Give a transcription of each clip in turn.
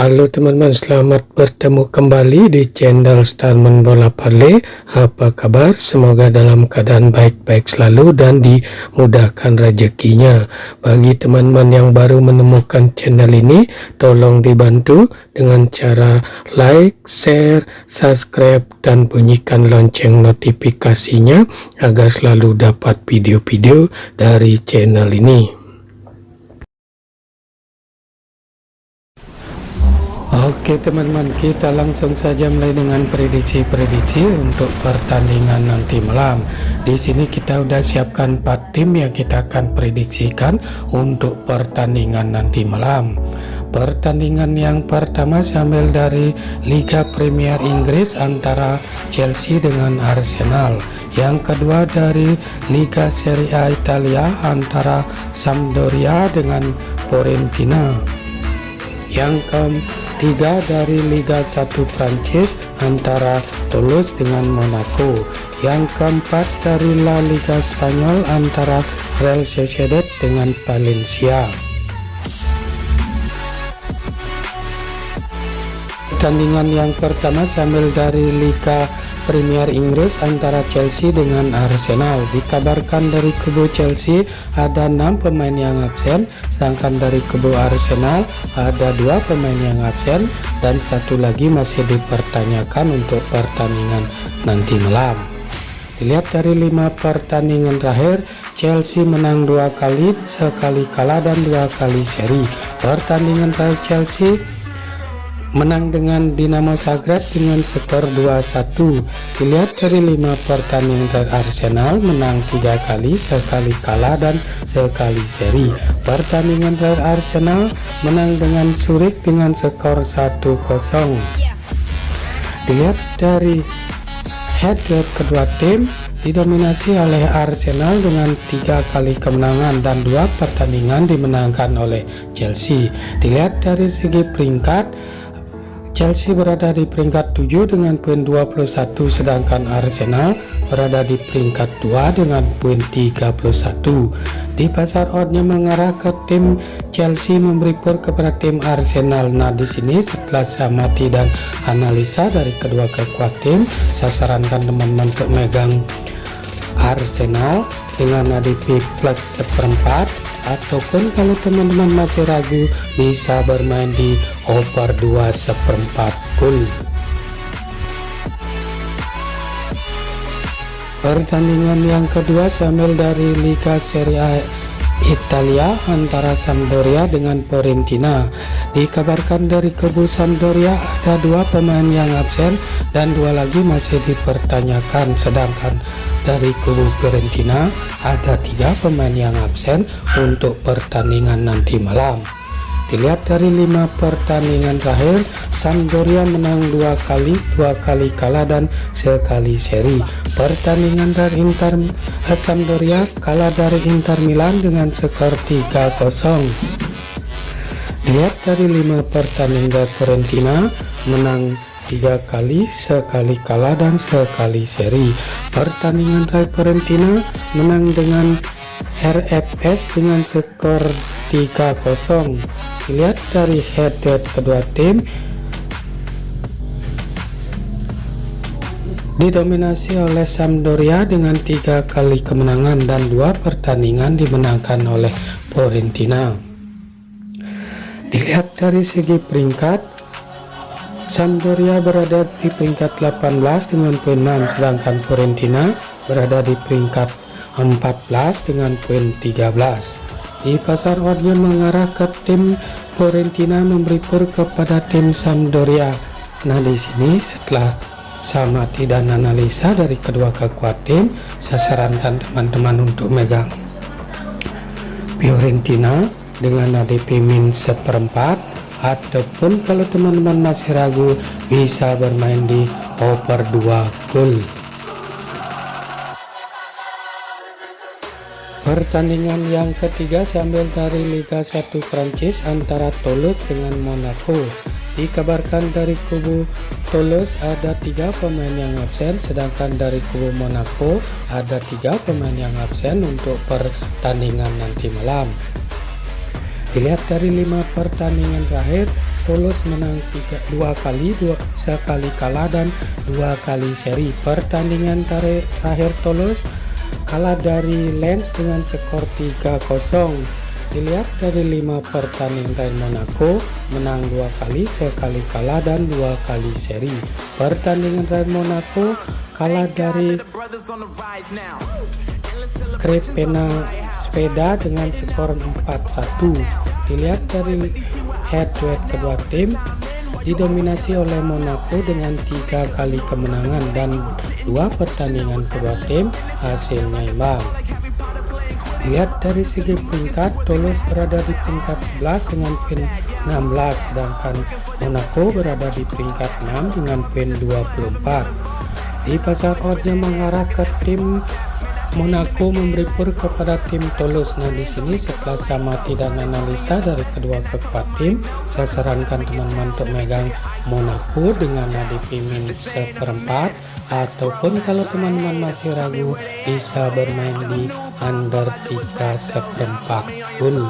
Halo teman-teman, selamat bertemu kembali di channel Starman Bola Parley. Apa kabar? Semoga dalam keadaan baik-baik selalu dan dimudahkan rezekinya. Bagi teman-teman yang baru menemukan channel ini, tolong dibantu dengan cara like, share, subscribe, dan bunyikan lonceng notifikasinya agar selalu dapat video-video dari channel ini. Oke teman-teman, kita langsung saja mulai dengan prediksi untuk pertandingan nanti malam. Di sini kita udah siapkan 4 tim yang kita akan prediksikan untuk pertandingan nanti malam. Pertandingan yang pertama sambil dari Liga Premier Inggris antara Chelsea dengan Arsenal. Yang kedua dari Liga Serie A Italia antara Sampdoria dengan Fiorentina. Yang ketiga dari Liga 1 Prancis antara Toulouse dengan Monaco. Yang keempat dari La Liga Spanyol antara Real Sociedad dengan Valencia. Pertandingan yang pertama sambil dari Liga Premier Inggris antara Chelsea dengan Arsenal. Dikabarkan dari kubu Chelsea ada 6 pemain yang absen, sedangkan dari kubu Arsenal ada 2 pemain yang absen dan 1 lagi masih dipertanyakan untuk pertandingan nanti malam. Dilihat dari 5 pertandingan terakhir, Chelsea menang 2 kali, sekali kalah dan 2 kali seri. Pertandingan terakhir Chelsea menang dengan Dinamo Zagreb dengan skor 2-1. Dilihat dari 5 pertandingan dari Arsenal menang 3 kali, sekali kalah dan sekali seri. Pertandingan dari Arsenal menang dengan Zurich dengan skor 1-0. Dilihat dari head-to-head kedua tim didominasi oleh Arsenal dengan 3 kali kemenangan dan 2 pertandingan dimenangkan oleh Chelsea. Dilihat dari segi peringkat, Chelsea berada di peringkat 7 dengan poin 21, sedangkan Arsenal berada di peringkat 2 dengan poin 31. Di pasar oddnya mengarah ke tim Chelsea memberi pur kepada tim Arsenal. Nah, di sini setelah saya amati dan analisa dari kedua kekuatan tim, saya sarankan teman-teman untuk megang Arsenal dengan ADP plus 1/4, ataupun kalau teman-teman masih ragu bisa bermain di over 2/4 gol. Pertandingan yang kedua sambil dari Liga Serie A Italia antara Sampdoria dengan Fiorentina. Dikabarkan dari kubu Sampdoria ada 2 pemain yang absen dan 2 lagi masih dipertanyakan, sedangkan dari kubu Fiorentina ada 3 pemain yang absen untuk pertandingan nanti malam. Dilihat dari 5 pertandingan terakhir, Sampdoria menang 2 kali, 2 kali kalah dan sekali seri. Pertandingan dari Sampdoria kalah dari Inter Milan dengan skor 3-0. Dilihat dari 5 pertandingan dari Fiorentina menang 3 kali, sekali kalah dan sekali seri. Pertandingan dari Fiorentina menang dengan RFS dengan skor 3-0. Dilihat dari head-to-head kedua tim didominasi oleh Sampdoria dengan 3 kali kemenangan dan 2 pertandingan dimenangkan oleh Fiorentina. Dilihat dari segi peringkat, Sampdoria berada di peringkat 18 dengan poin 6, sedangkan Fiorentina berada di peringkat 14 dengan poin 13. Di pasar oddnya mengarah ke tim Fiorentina memberi pur kepada tim Sampdoria. Nah, di sini setelah saya amati dan analisa dari kedua kekuatan tim, saya sarankan teman-teman untuk megang Fiorentina dengan ADP min 1/4, ataupun kalau teman-teman masih ragu bisa bermain di over 2 gol. Pertandingan yang ketiga sambil dari Liga 1 Prancis antara Toulouse dengan Monaco. Dikabarkan dari kubu Toulouse ada 3 pemain yang absen, sedangkan dari kubu Monaco ada 3 pemain yang absen untuk pertandingan nanti malam. Dilihat dari 5 pertandingan terakhir, Toulouse menang 2 kali, sekali kalah dan 2 kali seri. Pertandingan terakhir Toulouse kalah dari Lens dengan skor 3-0. Dilihat dari 5 pertandingan dari Monaco, menang 2 kali, sekali kalah dan 2 kali seri. Pertandingan dari Monaco kalah dari Crepena Sepeda dengan skor 4-1. Dilihat dari head-to-head kedua tim, didominasi oleh Monaco dengan 3 kali kemenangan dan 2 pertandingan kedua tim hasilnya imbang. Lihat dari segi peringkat, Toulouse berada di peringkat 11 dengan poin 16, sedangkan Monaco berada di peringkat 6 dengan poin 24. Di pasar oddnya mengarah ke tim Monaco memberi pur kepada tim Toulouse. Nah, di sini setelah samati dan analisa dari kedua kekuat tim, saya sarankan teman-teman untuk megang Monaco dengan ADP min 1/4, ataupun kalau teman-teman masih ragu bisa bermain di under 3/4 pun.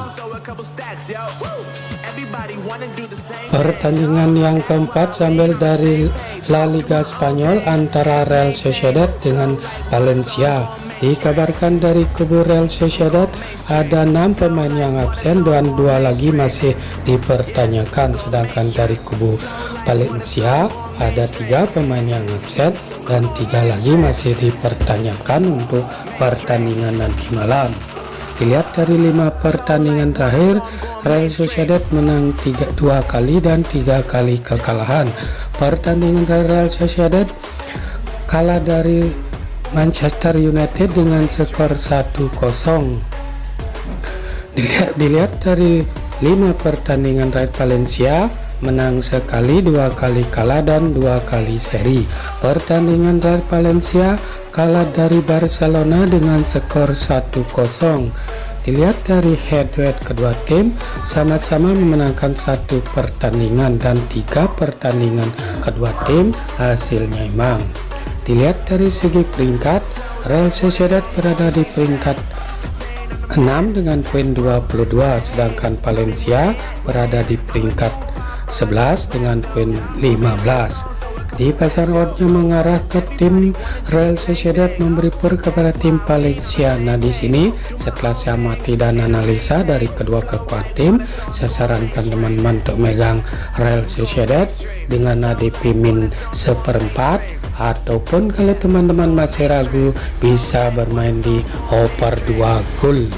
Pertandingan yang keempat sambil dari La Liga Spanyol antara Real Sociedad dengan Valencia. Dikabarkan dari kubu Real Sociedad ada 6 pemain yang absen dan 2 lagi masih dipertanyakan, sedangkan dari kubu Valencia ada 3 pemain yang absen dan 3 lagi masih dipertanyakan untuk pertandingan nanti malam. Dilihat dari 5 pertandingan terakhir, Real Sociedad menang 2 kali dan 3 kali kekalahan. Pertandingan dari Real Sociedad kalah dari Manchester United dengan skor 1-0. Dilihat dari 5 pertandingan terakhir, Valencia menang sekali, 2 kali kalah dan 2 kali seri. Pertandingan terakhir Valencia kalah dari Barcelona dengan skor 1-0. Dilihat dari head-to-head kedua tim, sama-sama memenangkan 1 pertandingan dan 3 pertandingan kedua tim hasilnya imbang. Dilihat dari segi peringkat, Real Sociedad berada di peringkat 6 dengan poin 22, sedangkan Valencia berada di peringkat 11 dengan poin 15. Di pasar oddnya mengarah ke tim Real Sociedad memberi pur kepada tim Valencia. Nah, di sini setelah saya amati dan analisa dari kedua kekuatan tim, saya sarankan teman-teman untuk megang Real Sociedad dengan ADP min 1/4, ataupun kalau teman-teman masih ragu bisa bermain di over 2 gol.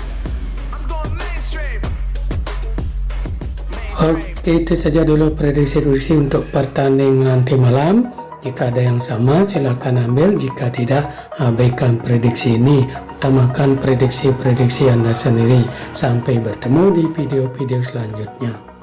Oke, itu saja dulu prediksi untuk pertandingan nanti malam. Jika ada yang sama silahkan ambil, jika tidak abaikan prediksi ini, utamakan prediksi Anda sendiri. Sampai bertemu di video-video selanjutnya.